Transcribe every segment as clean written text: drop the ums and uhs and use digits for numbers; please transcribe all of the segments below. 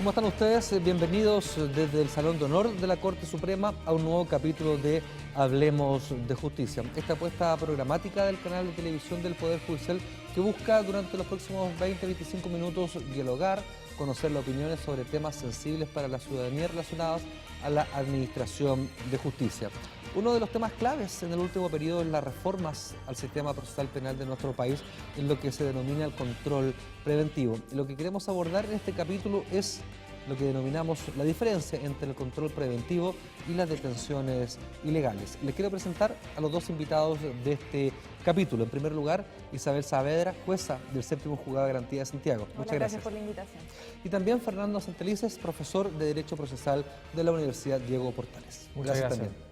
¿Cómo están ustedes? Bienvenidos desde el Salón de Honor de la Corte Suprema a un nuevo capítulo de Hablemos de Justicia. Esta apuesta programática del canal de televisión del Poder Judicial que busca durante los próximos 20-25 minutos dialogar, conocer las opiniones sobre temas sensibles para la ciudadanía relacionados a la administración de justicia. Uno de los temas claves en el último periodo es las reformas al sistema procesal penal de nuestro país en lo que se denomina el control preventivo. Y lo que queremos abordar en este capítulo es lo que denominamos la diferencia entre el control preventivo y las detenciones ilegales. Les quiero presentar a los dos invitados de este capítulo. En primer lugar, Isabel Saavedra, jueza del Séptimo Juzgado de Garantía de Santiago. Muchas gracias por la invitación. Y también Fernando Santelices, profesor de Derecho Procesal de la Universidad Diego Portales. Muchas gracias. También.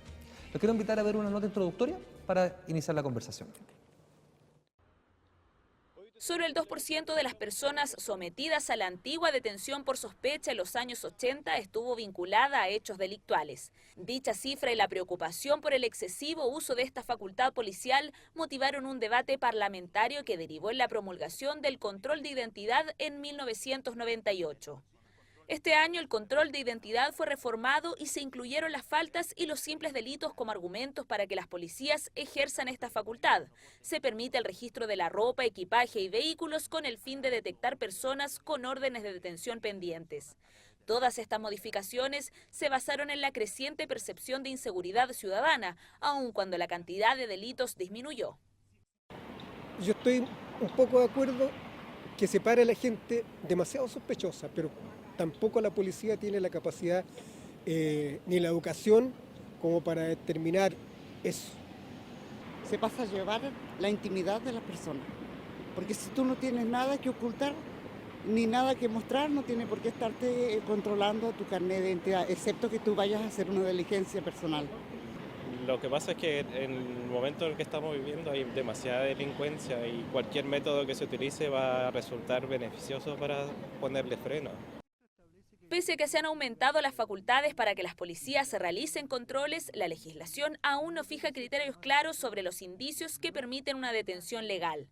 Los quiero invitar a ver una nota introductoria para iniciar la conversación. Solo el 2% de las personas sometidas a la antigua detención por sospecha en los años 80 estuvo vinculada a hechos delictuales. Dicha cifra y la preocupación por el excesivo uso de esta facultad policial motivaron un debate parlamentario que derivó en la promulgación del control de identidad en 1998. Este año el control de identidad fue reformado y se incluyeron las faltas y los simples delitos como argumentos para que las policías ejerzan esta facultad. Se permite el registro de la ropa, equipaje y vehículos con el fin de detectar personas con órdenes de detención pendientes. Todas estas modificaciones se basaron en la creciente percepción de inseguridad ciudadana, aun cuando la cantidad de delitos disminuyó. Yo estoy un poco de acuerdo que se pare a la gente demasiado sospechosa, pero tampoco la policía tiene la capacidad ni la educación como para determinar eso. Se pasa a llevar la intimidad de la persona, porque si tú no tienes nada que ocultar ni nada que mostrar, no tiene por qué estarte controlando tu carnet de identidad, excepto que tú vayas a hacer una diligencia personal. Lo que pasa es que en el momento en el que estamos viviendo hay demasiada delincuencia y cualquier método que se utilice va a resultar beneficioso para ponerle freno. Pese a que se han aumentado las facultades para que las policías realicen controles, la legislación aún no fija criterios claros sobre los indicios que permiten una detención legal.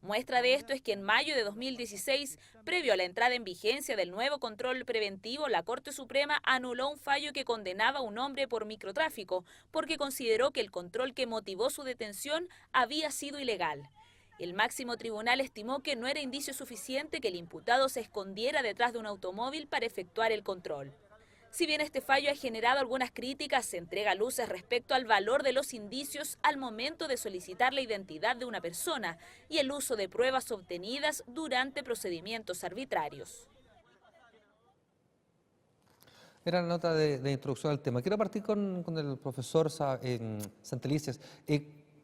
Muestra de esto es que en mayo de 2016, previo a la entrada en vigencia del nuevo control preventivo, la Corte Suprema anuló un fallo que condenaba a un hombre por microtráfico, porque consideró que el control que motivó su detención había sido ilegal. El máximo tribunal estimó que no era indicio suficiente que el imputado se escondiera detrás de un automóvil para efectuar el control. Si bien este fallo ha generado algunas críticas, se entrega luces respecto al valor de los indicios al momento de solicitar la identidad de una persona y el uso de pruebas obtenidas durante procedimientos arbitrarios. Era la nota de introducción al tema. Quiero partir con el profesor Santelices.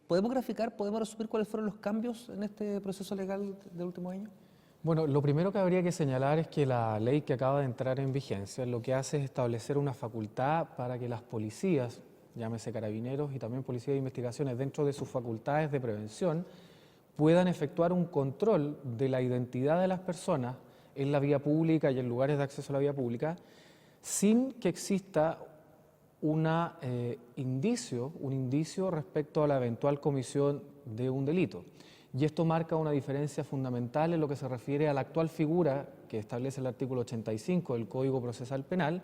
¿Podemos graficar, podemos resumir cuáles fueron los cambios en este proceso legal del último año? Bueno, lo primero que habría que señalar es que la ley que acaba de entrar en vigencia lo que hace es establecer una facultad para que las policías, llámese carabineros y también policía de investigaciones, dentro de sus facultades de prevención, puedan efectuar un control de la identidad de las personas en la vía pública y en lugares de acceso a la vía pública, sin que exista un indicio respecto a la eventual comisión de un delito. Y esto marca una diferencia fundamental en lo que se refiere a la actual figura que establece el artículo 85 del Código Procesal Penal,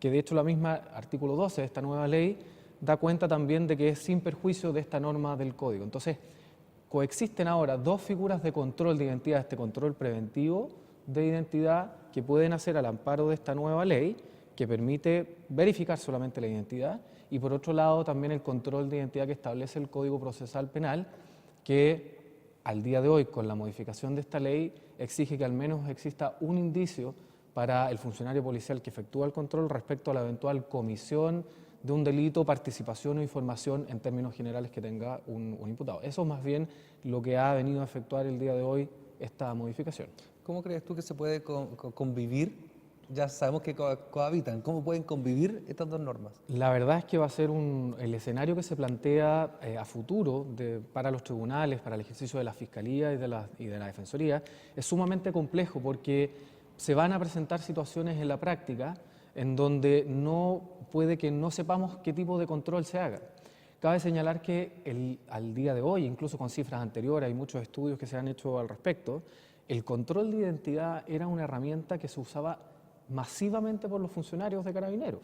que de hecho la misma artículo 12 de esta nueva ley da cuenta también de que es sin perjuicio de esta norma del Código. Entonces, coexisten ahora dos figuras de control de identidad, este control preventivo de identidad que pueden hacer al amparo de esta nueva ley, que permite verificar solamente la identidad, y por otro lado también el control de identidad que establece el Código Procesal Penal, que al día de hoy, con la modificación de esta ley, exige que al menos exista un indicio para el funcionario policial que efectúa el control respecto a la eventual comisión de un delito, participación o información en términos generales que tenga un imputado. Eso es más bien lo que ha venido a efectuar el día de hoy esta modificación. ¿Cómo crees tú que se puede convivir? Ya sabemos que cohabitan. ¿Cómo pueden convivir estas dos normas? La verdad es que va a ser el escenario que se plantea a futuro para los tribunales, para el ejercicio de la Fiscalía y de la Defensoría, es sumamente complejo porque se van a presentar situaciones en la práctica en donde puede que no sepamos qué tipo de control se haga. Cabe señalar que al día de hoy, incluso con cifras anteriores, hay muchos estudios que se han hecho al respecto, el control de identidad era una herramienta que se usaba masivamente por los funcionarios de Carabineros.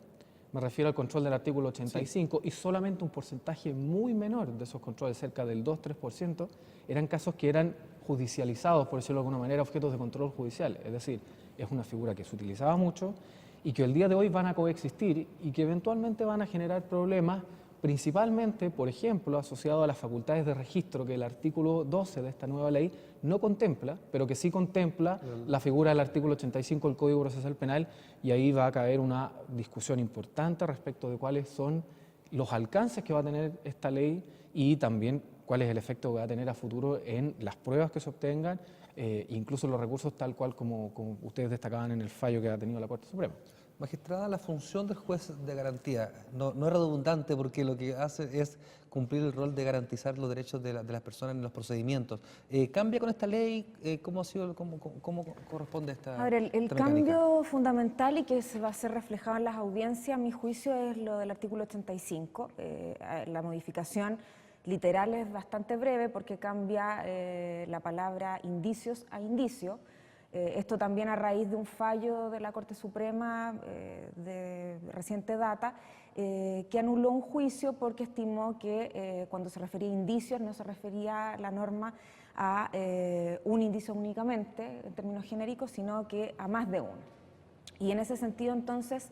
Me refiero al control del artículo 85 y solamente un porcentaje muy menor de esos controles, cerca del 2-3%, eran casos que eran judicializados, por decirlo de alguna manera, objetos de control judicial. Es decir, es una figura que se utilizaba mucho y que el día de hoy van a coexistir y que eventualmente van a generar problemas, principalmente, por ejemplo, asociado a las facultades de registro que el artículo 12 de esta nueva ley no contempla, pero que sí contempla la figura del artículo 85 del Código Procesal Penal, y ahí va a caer una discusión importante respecto de cuáles son los alcances que va a tener esta ley y también cuál es el efecto que va a tener a futuro en las pruebas que se obtengan, incluso los recursos tal cual como ustedes destacaban en el fallo que ha tenido la Corte Suprema. Magistrada, la función del juez de garantía no es redundante porque lo que hace es cumplir el rol de garantizar los derechos de las personas en los procedimientos. ¿Cambia con esta ley? ¿Cómo corresponde esta A ver, el esta cambio fundamental y que se va a ser reflejado en las audiencias, a mi juicio, es lo del artículo 85. La modificación literal es bastante breve porque cambia la palabra indicios a indicio. Esto también a raíz de un fallo de la Corte Suprema de reciente data que anuló un juicio porque estimó que cuando se refería a indicios no se refería la norma a un indicio únicamente en términos genéricos, sino que a más de uno. Y en ese sentido entonces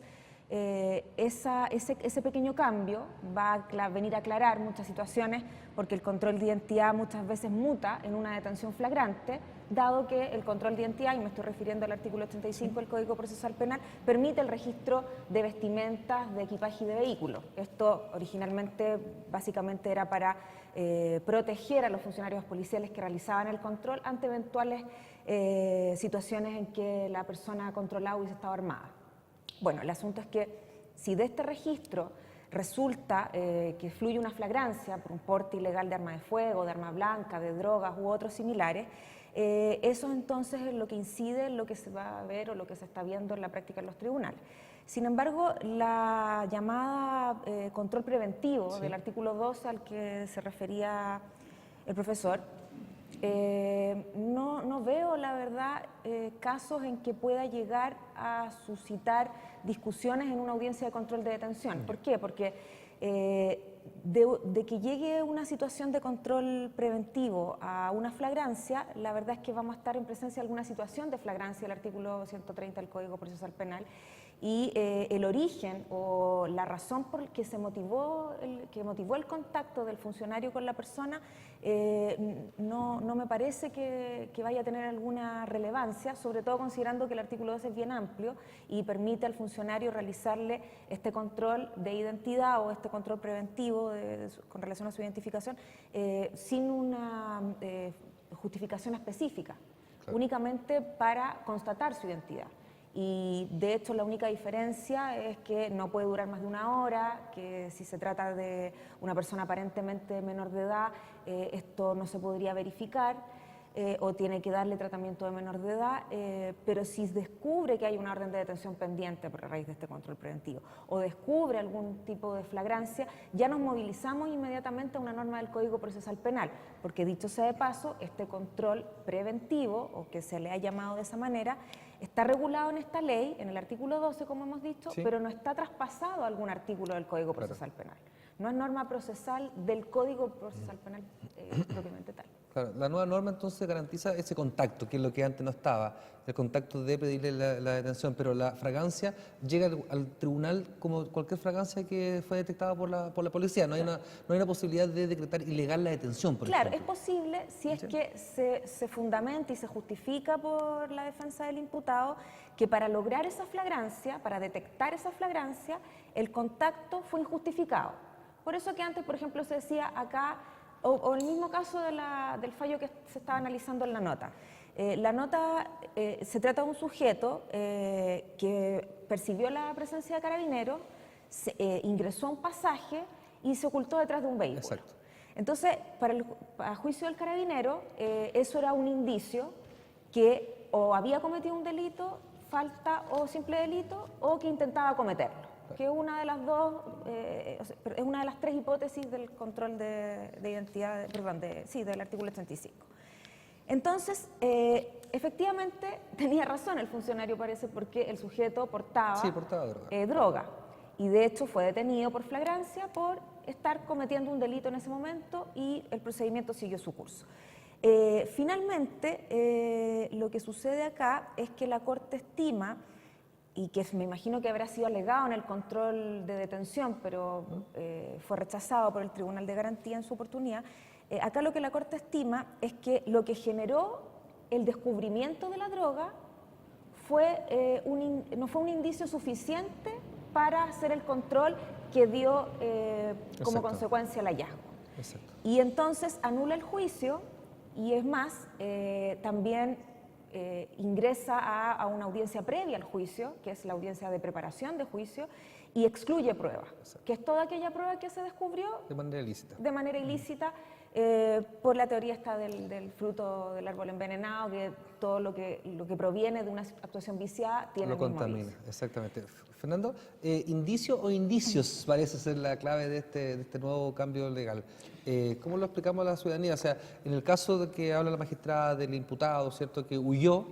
ese pequeño cambio va a venir a aclarar muchas situaciones porque el control de identidad muchas veces muta en una detención flagrante, dado que el control de identidad, y me estoy refiriendo al artículo 85 del Código Procesal Penal, permite el registro de vestimentas, de equipaje y de vehículos. Esto originalmente básicamente era para proteger a los funcionarios policiales que realizaban el control ante eventuales situaciones en que la persona controlada hubiese estado armada. Bueno, el asunto es que si de este registro resulta que fluye una flagrancia por un porte ilegal de arma de fuego, de arma blanca, de drogas u otros similares, eso entonces es lo que incide en lo que se va a ver o lo que se está viendo en la práctica en los tribunales. Sin embargo, la llamada control preventivo del artículo 12 al que se refería el profesor, no veo, la verdad, casos en que pueda llegar a suscitar discusiones en una audiencia de control de detención. ¿Por qué? Porque de que llegue una situación de control preventivo a una flagrancia, la verdad es que vamos a estar en presencia de alguna situación de flagrancia del artículo 130 del Código Procesal Penal, y el origen o la razón por que motivó el contacto del funcionario con la persona no me parece que vaya a tener alguna relevancia, sobre todo considerando que el artículo 12 es bien amplio y permite al funcionario realizarle este control de identidad o este control preventivo con relación a su identificación sin una justificación específica, únicamente para constatar su identidad. Y de hecho la única diferencia es que no puede durar más de una hora, que si se trata de una persona aparentemente menor de edad, esto no se podría verificar o tiene que darle tratamiento de menor de edad, pero si descubre que hay una orden de detención pendiente por raíz de este control preventivo o descubre algún tipo de flagrancia, ya nos movilizamos inmediatamente a una norma del Código Procesal Penal, porque dicho sea de paso, este control preventivo, o que se le ha llamado de esa manera, está regulado en esta ley, en el artículo 12, como hemos dicho, pero no está traspasado a algún artículo del Código Procesal Penal. No es norma procesal del Código Procesal Penal propiamente tal. Claro, la nueva norma entonces garantiza ese contacto, que es lo que antes no estaba, el contacto de pedirle la detención, pero la fragancia llega al tribunal como cualquier fragancia que fue detectada por la policía, no hay una posibilidad de decretar ilegal la detención, por ejemplo. Es posible si es que se fundamenta y se justifica por la defensa del imputado que para lograr esa flagrancia, para detectar esa flagrancia, el contacto fue injustificado. Por eso que antes, por ejemplo, se decía acá, o el mismo caso del fallo que se estaba analizando en la nota. La nota se trata de un sujeto que percibió la presencia de carabineros, ingresó a un pasaje y se ocultó detrás de un vehículo. Exacto. Entonces, a juicio del carabinero, eso era un indicio que o había cometido un delito, falta o simple delito, o que intentaba cometerlo, que es una de las dos, es una de las tres hipótesis del control de identidad, perdón, del artículo 85. Entonces, efectivamente tenía razón el funcionario, parece, porque el sujeto portaba, Sí, portaba droga. droga. Y de hecho fue detenido por flagrancia por estar cometiendo un delito en ese momento y el procedimiento siguió su curso. Finalmente, lo que sucede acá es que la Corte estima, y que me imagino que habrá sido alegado en el control de detención, pero fue rechazado por el Tribunal de Garantía en su oportunidad, acá lo que la Corte estima es que lo que generó el descubrimiento de la droga no fue un indicio suficiente para hacer el control que dio como Exacto. consecuencia el hallazgo. Exacto. Y entonces anula el juicio y es más, también ingresa a una audiencia previa al juicio, que es la audiencia de preparación de juicio, y excluye prueba, que es toda aquella prueba que se descubrió De manera ilícita. de manera ilícita por la teoría esta del fruto del árbol envenenado, que todo lo que proviene de una actuación viciada tiene Lo el mismo contamina, vicio. exactamente. Fernando, ¿indicio o indicios parece ser la clave de este nuevo cambio legal? ¿Cómo lo explicamos a la ciudadanía? O sea, en el caso de que habla la magistrada del imputado, ¿cierto?, que huyó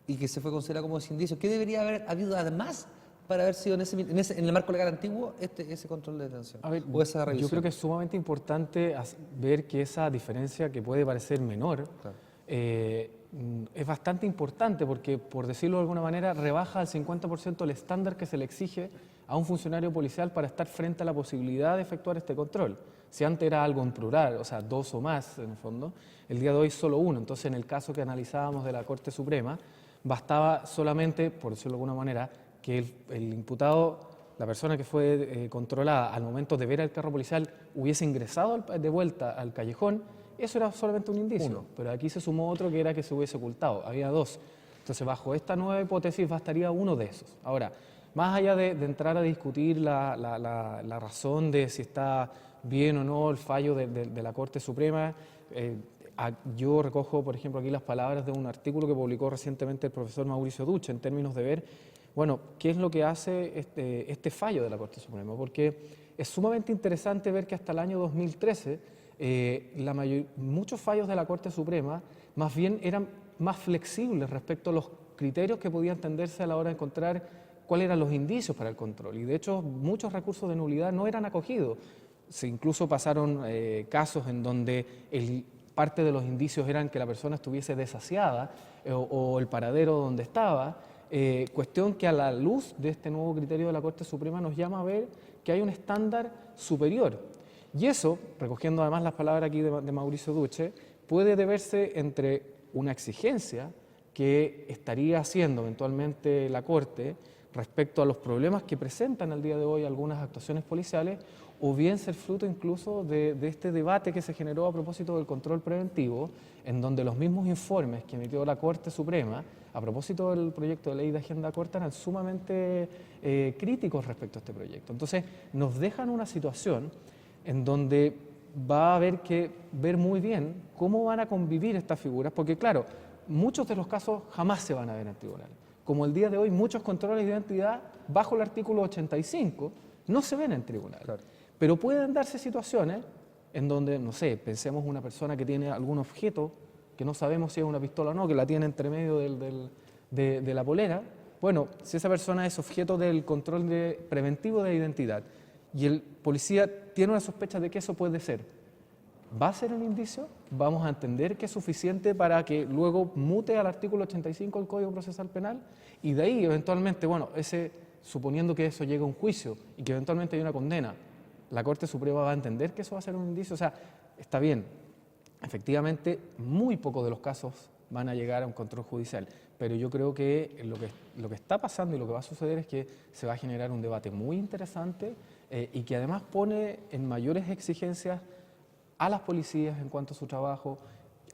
y que se fue considerado como ese indicio, ¿qué debería haber habido además para haber sido en el marco legal antiguo ese control de detención A ver, o esa revisión? yo creo que es sumamente importante ver que esa diferencia, que puede parecer menor, Claro. es bastante importante porque, por decirlo de alguna manera, rebaja al 50% el estándar que se le exige a un funcionario policial para estar frente a la posibilidad de efectuar este control. Si antes era algo en plural, o sea, 2 o más en el fondo, el día de hoy solo 1. Entonces, en el caso que analizábamos de la Corte Suprema, bastaba solamente, por decirlo de alguna manera, que el imputado, la persona que fue controlada al momento de ver al carro policial, hubiese ingresado de vuelta al callejón. Eso era solamente un indicio, pero aquí se sumó otro que era que se hubiese ocultado. Había 2. Entonces, bajo esta nueva hipótesis, bastaría uno de esos. Ahora, más allá de entrar a discutir la razón de si está bien o no el fallo de la Corte Suprema, yo recojo, por ejemplo, aquí las palabras de un artículo que publicó recientemente el profesor Mauricio Duche en términos de ver, bueno, qué es lo que hace este fallo de la Corte Suprema, porque es sumamente interesante ver que hasta el año 2013 muchos fallos de la Corte Suprema más bien eran más flexibles respecto a los criterios que podían tenderse a la hora de encontrar cuáles eran los indicios para el control. Y de hecho, muchos recursos de nulidad no eran acogidos. Incluso pasaron casos en donde parte de los indicios eran que la persona estuviese desasiada o el paradero donde estaba. Cuestión que a la luz de este nuevo criterio de la Corte Suprema nos llama a ver que hay un estándar superior. Y eso, recogiendo además las palabras aquí de Mauricio Duche, puede deberse entre una exigencia que estaría haciendo eventualmente la Corte respecto a los problemas que presentan al día de hoy algunas actuaciones policiales, o bien ser fruto incluso de este debate que se generó a propósito del control preventivo, en donde los mismos informes que emitió la Corte Suprema a propósito del proyecto de ley de agenda corta eran sumamente críticos respecto a este proyecto. Entonces, nos dejan una situación en donde va a haber que ver muy bien cómo van a convivir estas figuras, porque claro, muchos de los casos jamás se van a ver en tribunal. Como el día de hoy, muchos controles de identidad bajo el artículo 85 no se ven en tribunal. Claro. Pero pueden darse situaciones en donde, no sé, pensemos una persona que tiene algún objeto que no sabemos si es una pistola o no, que la tiene entre medio de la polera. Bueno, si esa persona es objeto del control preventivo de identidad y el policía tiene una sospecha de que eso puede ser, ¿va a ser un indicio? ¿Vamos a entender que es suficiente para que luego mute al artículo 85 del Código Procesal Penal? Y de ahí, eventualmente, bueno, suponiendo que eso llegue a un juicio y que eventualmente hay una condena, ¿la Corte Suprema va a entender que eso va a ser un indicio? O sea, está bien, efectivamente, muy pocos de los casos van a llegar a un control judicial, pero yo creo que lo que está pasando y lo que va a suceder es que se va a generar un debate muy interesante y que además pone en mayores exigencias a las policías en cuanto a su trabajo,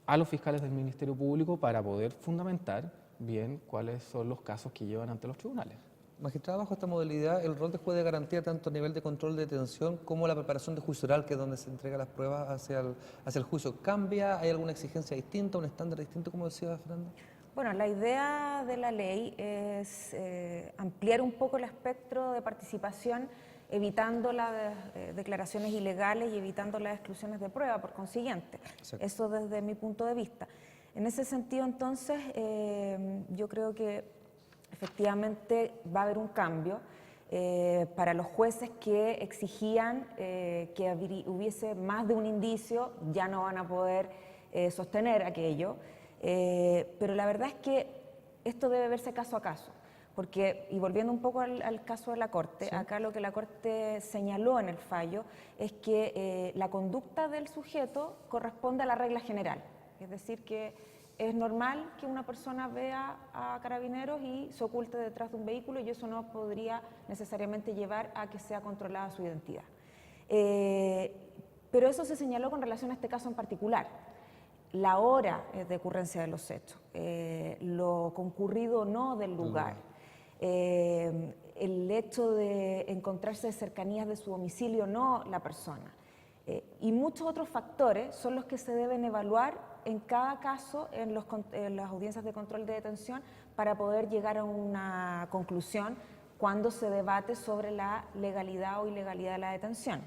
a los fiscales del Ministerio Público para poder fundamentar bien cuáles son los casos que llevan ante los tribunales. Magistrado, bajo esta modalidad, el rol de juez de garantía, tanto a nivel de control de detención como la preparación de juicio oral, que es donde se entregan las pruebas hacia el juicio, ¿cambia? ¿Hay alguna exigencia distinta, un estándar distinto, como decía Fernando? Bueno, la idea de la ley es ampliar un poco el espectro de participación, evitando las declaraciones ilegales y evitando las exclusiones de prueba, por consiguiente. Exacto. Eso desde mi punto de vista. En ese sentido, entonces, yo creo que efectivamente va a haber un cambio para los jueces que exigían que hubiese más de un indicio, ya no van a poder sostener aquello, pero la verdad es que esto debe verse caso a caso. Porque, y volviendo un poco al caso de la Corte, Sí. acá lo que la Corte señaló en el fallo es que la conducta del sujeto corresponde a la regla general. Es decir, que es normal que una persona vea a carabineros y se oculte detrás de un vehículo y eso no podría necesariamente llevar a que sea controlada su identidad. Pero eso se señaló con relación a este caso en particular. La hora de ocurrencia de los hechos, lo concurrido o no del lugar, el hecho de encontrarse de cercanías de su domicilio o no la persona, y muchos otros factores son los que se deben evaluar en cada caso en las audiencias de control de detención para poder llegar a una conclusión cuando se debate sobre la legalidad o ilegalidad de la detención.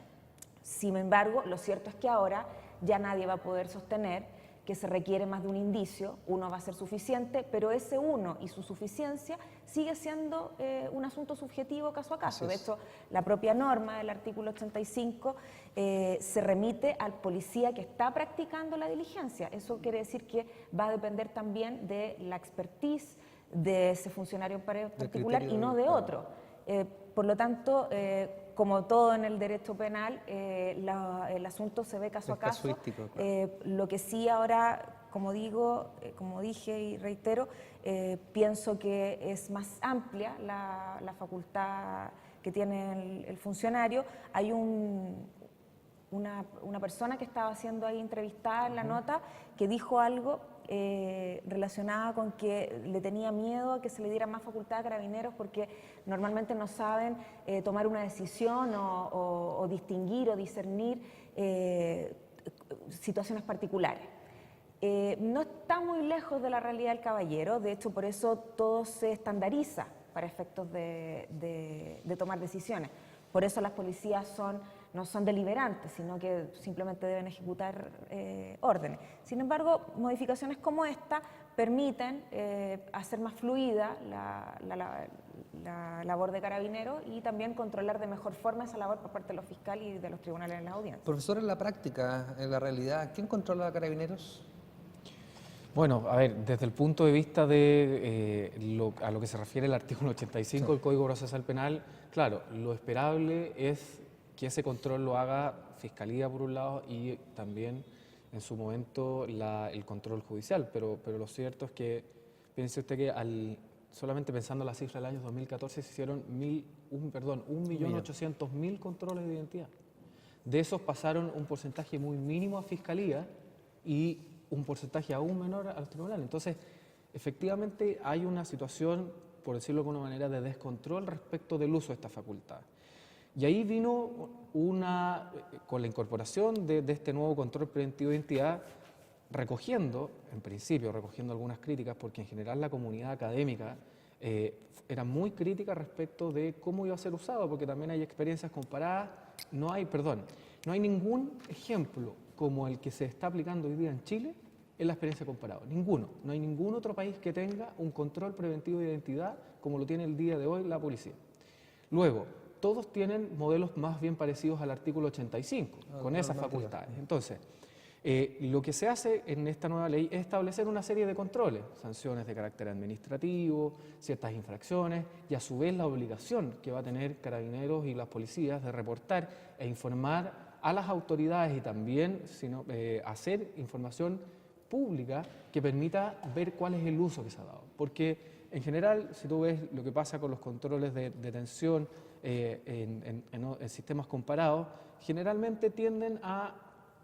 Sin embargo, lo cierto es que ahora ya nadie va a poder sostener que se requiere más de un indicio, uno va a ser suficiente, pero ese uno y su suficiencia sigue siendo un asunto subjetivo caso a caso. De hecho, la propia norma del artículo 85 se remite al policía que está practicando la diligencia. Eso quiere decir que va a depender también de la expertise de ese funcionario en particular y no de otro. Por lo tanto, como todo en el derecho penal, el asunto se ve caso a caso. casuístico, claro. Lo que sí ahora, como dije y reitero, pienso que es más amplia la facultad que tiene el funcionario. Hay una persona que estaba siendo ahí entrevistada en la nota que dijo algo relacionada con que le tenía miedo a que se le diera más facultad a carabineros porque normalmente no saben tomar una decisión o distinguir o discernir situaciones particulares. No está muy lejos de la realidad del caballero, de hecho por eso todo se estandariza para efectos de tomar decisiones. Por eso las policías no son deliberantes, sino que simplemente deben ejecutar órdenes. Sin embargo, modificaciones como esta permiten hacer más fluida la labor de carabineros y también controlar de mejor forma esa labor por parte de los fiscales y de los tribunales en las audiencias. Profesor, en la práctica, en la realidad, ¿quién controla a carabineros? Bueno, a ver, desde el punto de vista de a lo que se refiere el artículo 85 del Código Procesal Penal, claro, lo esperable es que ese control lo haga Fiscalía por un lado y también en su momento el control judicial, pero lo cierto es que, piense usted que solamente pensando en la cifra del año 2014 se hicieron 1.800.000 controles de identidad. De esos pasaron un porcentaje muy mínimo a Fiscalía y un porcentaje aún menor al tribunal. Entonces, efectivamente hay una situación, por decirlo de alguna manera, de descontrol respecto del uso de esta facultad. Y ahí vino con la incorporación de este nuevo control preventivo de identidad, recogiendo algunas críticas, porque en general la comunidad académica era muy crítica respecto de cómo iba a ser usado, porque también hay experiencias comparadas. No hay ningún ejemplo como el que se está aplicando hoy día en Chile en la experiencia comparada. Ninguno. No hay ningún otro país que tenga un control preventivo de identidad como lo tiene el día de hoy la policía. Luego, todos tienen modelos más bien parecidos al artículo 85, con esas facultades. Entonces, lo que se hace en esta nueva ley es establecer una serie de controles, sanciones de carácter administrativo, ciertas infracciones y a su vez la obligación que va a tener Carabineros y las policías de reportar e informar a las autoridades y también hacer información pública que permita ver cuál es el uso que se ha dado. Porque en general, si tú ves lo que pasa con los controles de detención en sistemas comparados, generalmente tienden a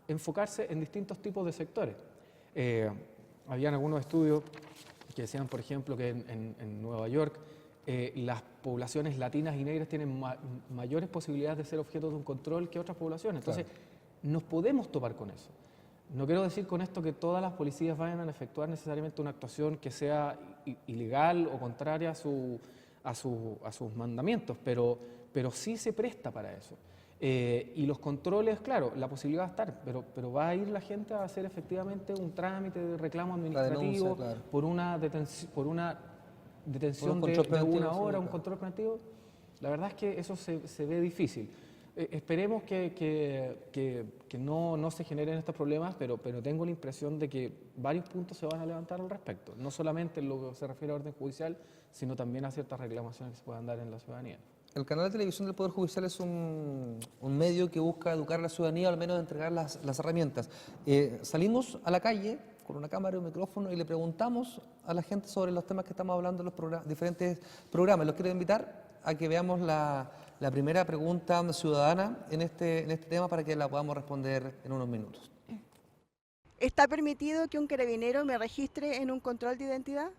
enfocarse en distintos tipos de sectores. Habían algunos estudios que decían, por ejemplo, que en Nueva York las poblaciones latinas y negras tienen mayores posibilidades de ser objeto de un control que otras poblaciones. Entonces, nos podemos topar con eso. No quiero decir con esto que todas las policías vayan a efectuar necesariamente una actuación que sea ilegal o contraria a sus mandamientos, pero sí se presta para eso. Y los controles, claro, la posibilidad va a estar, pero va a ir la gente a hacer efectivamente un trámite de reclamo administrativo, denuncia, claro. por una detención control de preventivo, una hora, sí, un claro. control preventivo. La verdad es que eso se ve difícil. Esperemos que no se generen estos problemas, pero tengo la impresión de que varios puntos se van a levantar al respecto, no solamente en lo que se refiere a orden judicial, sino también a ciertas reclamaciones que se puedan dar en la ciudadanía. El canal de televisión del Poder Judicial es un medio que busca educar a la ciudadanía, o al menos entregar las herramientas. Salimos a la calle con una cámara y un micrófono y le preguntamos a la gente sobre los temas que estamos hablando en los diferentes programas. Los quiero invitar a que veamos la primera pregunta ciudadana en este tema para que la podamos responder en unos minutos. ¿Está permitido que un carabinero me registre en un control de identidad?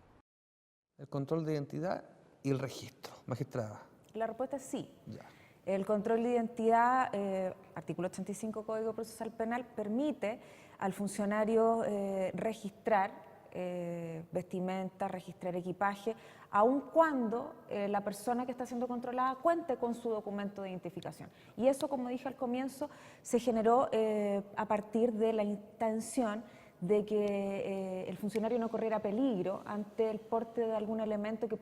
El control de identidad y el registro, magistrada. La respuesta es sí. Ya. El control de identidad, artículo 85 Código Procesal Penal, permite al funcionario registrar vestimenta, registrar equipaje, aun cuando la persona que está siendo controlada cuente con su documento de identificación. Y eso, como dije al comienzo, se generó a partir de la intención de que el funcionario no corriera peligro ante el porte de algún elemento que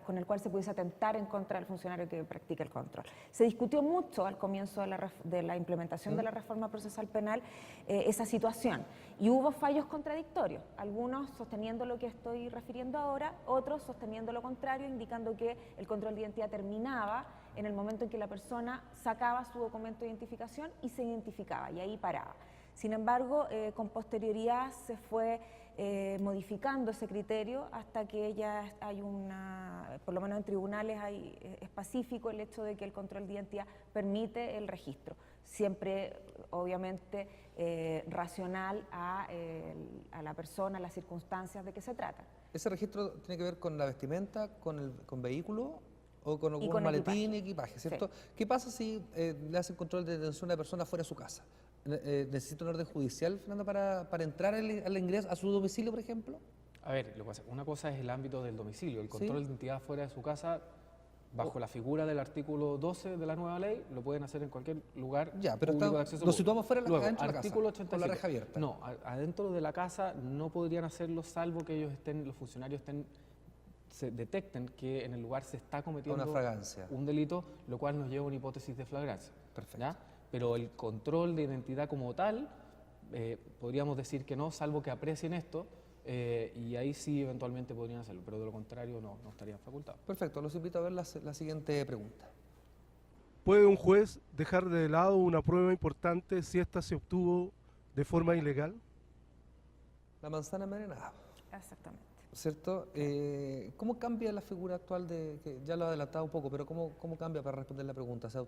con el cual se pudiese atentar en contra del funcionario que practica el control. Se discutió mucho al comienzo de la implementación de la reforma procesal penal esa situación, y hubo fallos contradictorios, algunos sosteniendo lo que estoy refiriendo ahora, otros sosteniendo lo contrario, indicando que el control de identidad terminaba en el momento en que la persona sacaba su documento de identificación y se identificaba, y ahí paraba. Sin embargo, con posterioridad se fue modificando ese criterio hasta que ya hay por lo menos en tribunales es pacífico el hecho de que el control de identidad permite el registro, siempre obviamente racional a la persona, a las circunstancias de que se trata. ¿Ese registro tiene que ver con la vestimenta, con vehículo o con algún con maletín y equipaje, ¿cierto? Sí. ¿Qué pasa si le hacen control de detención a una persona fuera de su casa? ¿Necesita un orden judicial, Fernando, para entrar al ingreso a su domicilio, por ejemplo? A ver, lo que pasa, una cosa es el ámbito del domicilio, el control Sí. de identidad fuera de su casa, bajo la figura del artículo 12 de la nueva ley, lo pueden hacer en cualquier lugar Ya, pero público de acceso nos público. situamos fuera Luego, adentro de la artículo casa, 87. con la reja abierta. No, adentro de la casa no podrían hacerlo salvo que los funcionarios se detecten que en el lugar se está cometiendo Una fragancia. un delito, lo cual nos lleva a una hipótesis de flagrancia. Perfecto. ¿Ya? Pero el control de identidad como tal, podríamos decir que no, salvo que aprecien esto, y ahí sí eventualmente podrían hacerlo, pero de lo contrario no estarían facultados. Perfecto, los invito a ver la siguiente pregunta. ¿Puede un juez dejar de lado una prueba importante si ésta se obtuvo de forma ilegal? La manzana envenenada, Exactamente. ¿cierto? ¿Cómo cambia la figura actual que ya lo ha adelantado un poco, pero cómo cambia para responder la pregunta? O sea,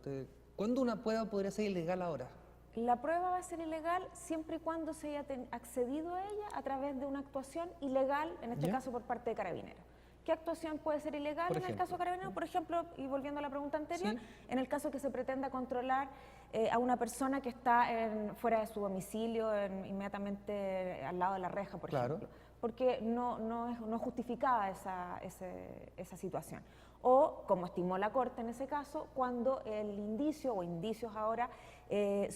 ¿cuándo una prueba podría ser ilegal ahora? La prueba va a ser ilegal siempre y cuando se haya accedido a ella a través de una actuación ilegal, en este ¿Ya? caso por parte de Carabineros. ¿Qué actuación puede ser ilegal Por en el ejemplo. caso de Carabineros? Por ejemplo, y volviendo a la pregunta anterior, Sí. en el caso que se pretenda controlar a una persona que está fuera de su domicilio, inmediatamente al lado de la reja, por Claro. ejemplo, porque no es justificada esa situación. O, como estimó la Corte en ese caso, cuando el indicio o indicios ahora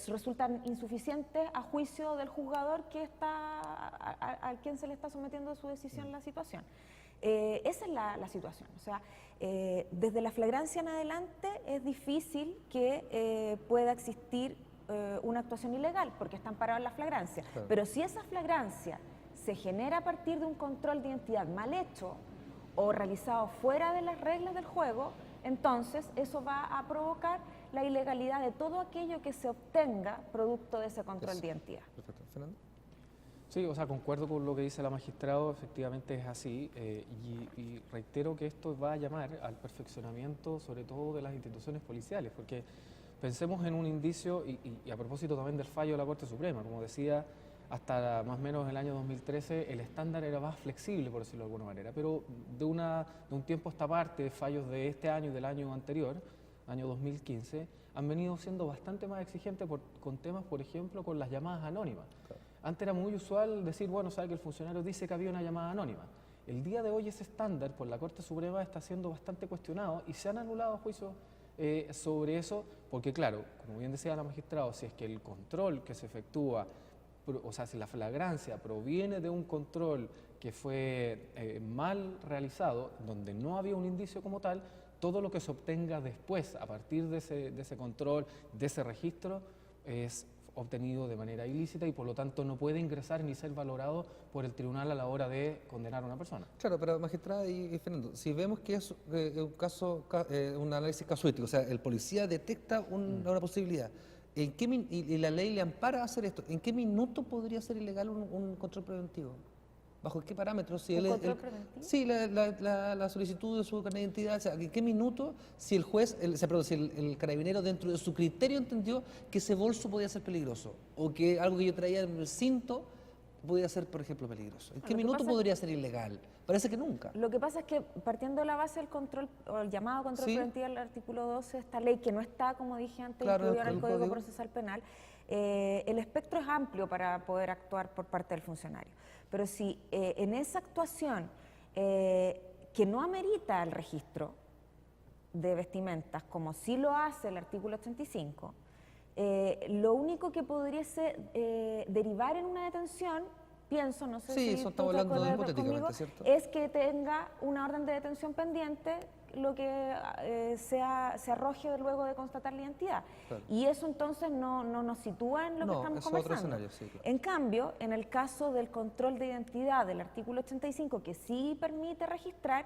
resultan insuficientes a juicio del juzgador que a quien se le está sometiendo su decisión la situación. Esa es la situación. O sea, desde la flagrancia en adelante es difícil que pueda existir una actuación ilegal porque está amparado en la flagrancia. Claro. Pero si esa flagrancia se genera a partir de un control de identidad mal hecho o realizado fuera de las reglas del juego, entonces eso va a provocar la ilegalidad de todo aquello que se obtenga producto de ese control de identidad. Perfecto. ¿Fernando? Sí, o sea, concuerdo con lo que dice la magistrado, efectivamente es así, y reitero que esto va a llamar al perfeccionamiento, sobre todo de las instituciones policiales, porque pensemos en un indicio, y a propósito también del fallo de la Corte Suprema, como decía, hasta más o menos el año 2013 el estándar era más flexible, por decirlo de alguna manera, pero de un tiempo a esta parte, fallos de este año y del año anterior, año 2015, han venido siendo bastante más exigentes con temas, por ejemplo, con las llamadas anónimas. Claro. Antes era muy usual decir, bueno, sabe que el funcionario dice que había una llamada anónima. El día de hoy ese estándar por la Corte Suprema está siendo bastante cuestionado y se han anulado juicios sobre eso, porque claro, como bien decía la magistrada, si es que el control que se efectúa, o sea, si la flagrancia proviene de un control que fue mal realizado, donde no había un indicio como tal, todo lo que se obtenga después, a partir de ese control, de ese registro, es obtenido de manera ilícita y por lo tanto no puede ingresar ni ser valorado por el tribunal a la hora de condenar a una persona. Claro, pero magistrada y Fernando, si vemos que es un caso, un análisis casuístico, o sea, el policía detecta una posibilidad, y la ley le ampara a hacer esto, ¿en qué minuto podría ser ilegal un control preventivo? ¿Bajo qué parámetros? Si ¿Un control preventivo? Sí, la solicitud de su carnet de identidad, o sea, ¿en qué minuto si el juez, si el carabinero dentro de su criterio entendió que ese bolso podía ser peligroso o que algo que yo traía en el cinto podía ser, por ejemplo, peligroso? ¿En qué minuto podría ser ilegal? Parece que nunca. Lo que pasa es que partiendo de la base del control, o el llamado control preventivo del artículo 12 de esta ley, que no está, como dije antes, incluido en el Código Procesal Penal, el espectro es amplio para poder actuar por parte del funcionario. Pero si en esa actuación que no amerita el registro de vestimentas, como sí lo hace el artículo 85, lo único que podría derivar en una detención, pienso, no sé si eso tú estamos te hablando acuerdas hipotéticamente, conmigo, ¿cierto? es que tenga una orden de detención pendiente, lo que se arroje luego de constatar la identidad. Claro. Y eso entonces no nos sitúa en lo que estamos es otro conversando. escenario, sí, claro. En cambio, en el caso del control de identidad del artículo 85, que sí permite registrar,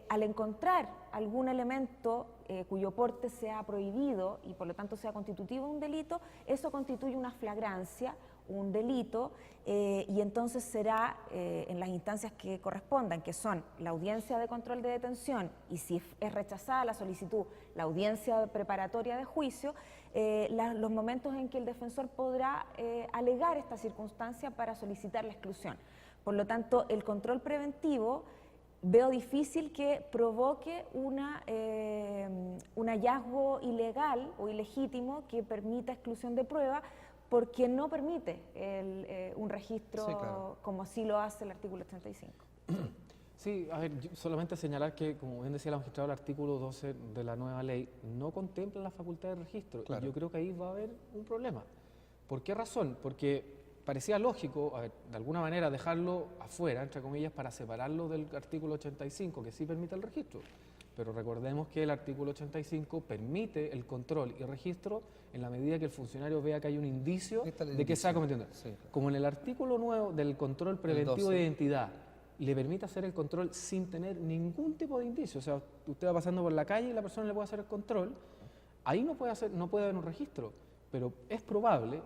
al encontrar algún elemento cuyo porte sea prohibido y por lo tanto sea constitutivo de un delito, eso constituye una flagrancia, un delito, y entonces será en las instancias que correspondan, que son la audiencia de control de detención y si es rechazada la solicitud, la audiencia preparatoria de juicio, los momentos en que el defensor podrá alegar esta circunstancia para solicitar la exclusión. Por lo tanto, el control preventivo veo difícil que provoque un hallazgo ilegal o ilegítimo que permita exclusión de prueba, porque no permite un registro, sí, claro, como sí lo hace el artículo 85. Sí, a ver, solamente señalar que, como bien decía la magistrada, el artículo 12 de la nueva ley no contempla la facultad de registro. Claro. Y yo creo que ahí va a haber un problema. ¿Por qué razón? Porque parecía lógico, a ver, de alguna manera, dejarlo afuera, entre comillas, para separarlo del artículo 85, que sí permite el registro. Pero recordemos que el artículo 85 permite el control y registro en la medida que el funcionario vea que hay un indicio de que se está cometiendo. Sí, claro. Como en el artículo nuevo del control preventivo de identidad le permite hacer el control sin tener ningún tipo de indicio, o sea, usted va pasando por la calle y la persona le puede hacer el control, ahí no puede haber un registro, pero es probable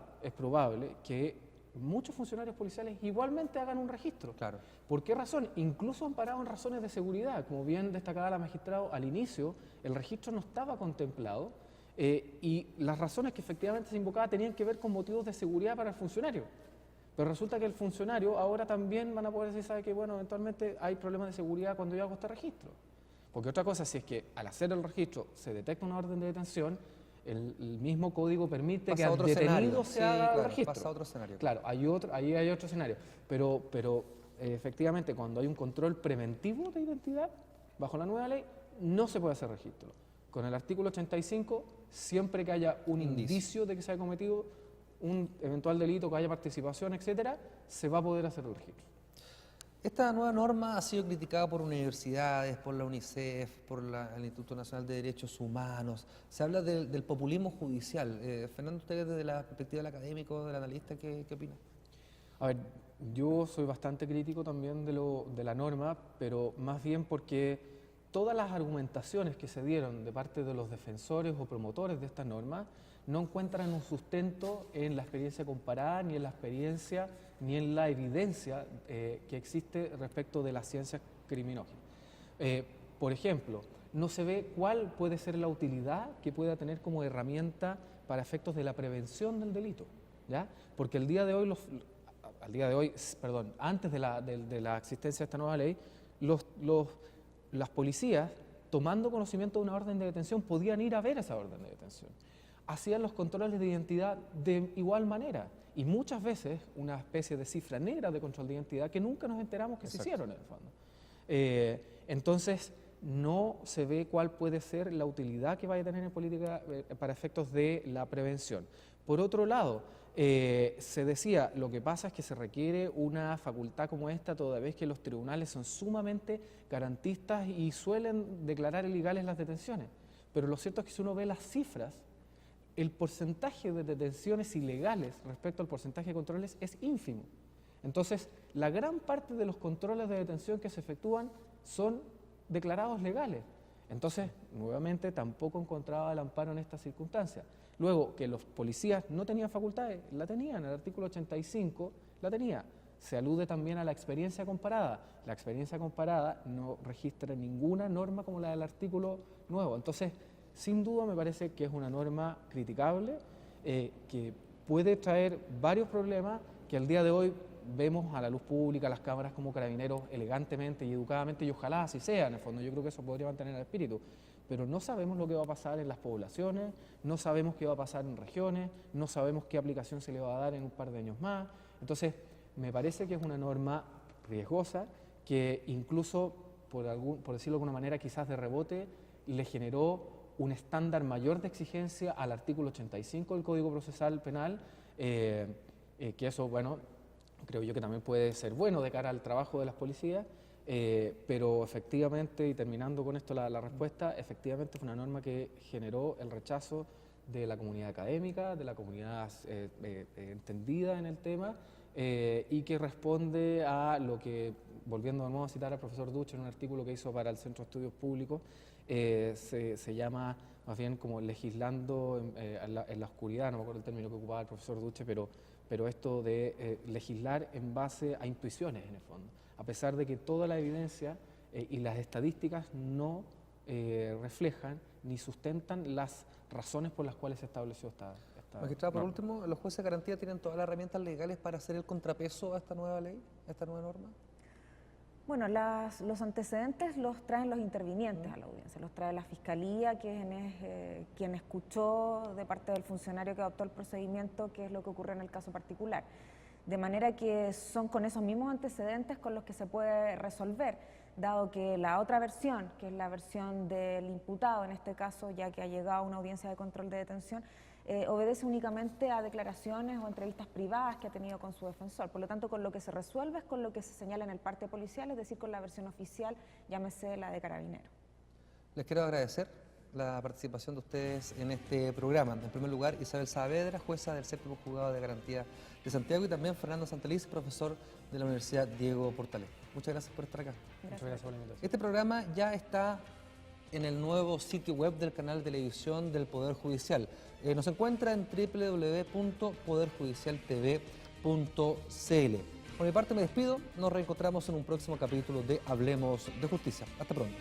que muchos funcionarios policiales igualmente hagan un registro. Claro. ¿Por qué razón? Incluso amparado en razones de seguridad. Como bien destacaba la magistrada al inicio, el registro no estaba contemplado y las razones que efectivamente se invocaban tenían que ver con motivos de seguridad para el funcionario. Pero resulta que el funcionario ahora también van a poder decir, sabe que bueno, eventualmente hay problemas de seguridad cuando yo hago este registro. Porque otra cosa, si es que al hacer el registro se detecta una orden de detención, el mismo código permite que al detenido se haga el registro. Pasa a otro escenario. Claro, ahí hay otro escenario. Pero efectivamente, cuando hay un control preventivo de identidad, bajo la nueva ley, no se puede hacer registro. Con el artículo 85, siempre que haya un indicio de que se haya cometido un eventual delito, que haya participación, etcétera, se va a poder hacer el registro. Esta nueva norma ha sido criticada por universidades, por la UNICEF, por el Instituto Nacional de Derechos Humanos. Se habla del populismo judicial. Fernando, usted desde la perspectiva del académico, del analista, ¿qué opina? A ver, yo soy bastante crítico también de la norma, pero más bien porque todas las argumentaciones que se dieron de parte de los defensores o promotores de esta norma no encuentran un sustento en la experiencia comparada, ni en la experiencia, ni en la evidencia que existe respecto de las ciencias criminógenas. Por ejemplo, no se ve cuál puede ser la utilidad que pueda tener como herramienta para efectos de la prevención del delito, ¿ya? Porque antes de la existencia de esta nueva ley, las policías, tomando conocimiento de una orden de detención, podían ir a ver esa orden de detención. Hacían los controles de identidad de igual manera y muchas veces una especie de cifra negra de control de identidad que nunca nos enteramos que se hicieron en el fondo. Entonces, no se ve cuál puede ser la utilidad que vaya a tener en política para efectos de la prevención. Por otro lado, se decía, lo que pasa es que se requiere una facultad como esta toda vez que los tribunales son sumamente garantistas y suelen declarar ilegales las detenciones. Pero lo cierto es que si uno ve las cifras, el porcentaje de detenciones ilegales respecto al porcentaje de controles es ínfimo. Entonces, la gran parte de los controles de detención que se efectúan son declarados legales. Entonces, nuevamente, tampoco encontraba el amparo en esta circunstancia. Luego, que los policías no tenían facultades, la tenían, el artículo 85 la tenía. Se alude también a la experiencia comparada. La experiencia comparada no registra ninguna norma como la del artículo nuevo. Entonces, sin duda me parece que es una norma criticable, que puede traer varios problemas que al día de hoy vemos a la luz pública, las cámaras como Carabineros elegantemente y educadamente, y ojalá así sea, en el fondo yo creo que eso podría mantener el espíritu, pero no sabemos lo que va a pasar en las poblaciones, no sabemos qué va a pasar en regiones, no sabemos qué aplicación se le va a dar en un par de años más. Entonces, me parece que es una norma riesgosa que incluso, por decirlo de alguna manera, quizás de rebote, le generó un estándar mayor de exigencia al artículo 85 del Código Procesal Penal, que eso, bueno, creo yo que también puede ser bueno de cara al trabajo de las policías, pero efectivamente, y terminando con esto la respuesta, efectivamente fue una norma que generó el rechazo de la comunidad académica, de la comunidad entendida en el tema, y que responde a lo que, volviendo de nuevo a citar al profesor Duche en un artículo que hizo para el Centro de Estudios Públicos, se llama más bien como legislando en la oscuridad, no me acuerdo el término que ocupaba el profesor Duche, pero esto de legislar en base a intuiciones en el fondo, a pesar de que toda la evidencia y las estadísticas no reflejan ni sustentan las razones por las cuales se estableció esta Magistrada, por norma. último, ¿los jueces de garantía tienen todas las herramientas legales para hacer el contrapeso a esta nueva ley, a esta nueva norma? Bueno, los antecedentes los traen los intervinientes a la audiencia, los trae la Fiscalía, quien escuchó de parte del funcionario que adoptó el procedimiento qué es lo que ocurre en el caso particular. De manera que son con esos mismos antecedentes con los que se puede resolver, dado que la otra versión, que es la versión del imputado en este caso, ya que ha llegado a una audiencia de control de detención, obedece únicamente a declaraciones o entrevistas privadas que ha tenido con su defensor. Por lo tanto, con lo que se resuelve es con lo que se señala en el parte policial, es decir, con la versión oficial, llámese la de Carabineros. Les quiero agradecer la participación de ustedes en este programa. En primer lugar, Isabel Saavedra, jueza del Séptimo Juzgado de Garantía de Santiago, y también Fernando Santeliz, profesor de la Universidad Diego Portales. Muchas gracias por estar acá. Muchas gracias por la invitación. Este programa ya está en el nuevo sitio web del canal de televisión del Poder Judicial. Nos encuentra en www.poderjudicialtv.cl. Por mi parte me despido, nos reencontramos en un próximo capítulo de Hablemos de Justicia. Hasta pronto.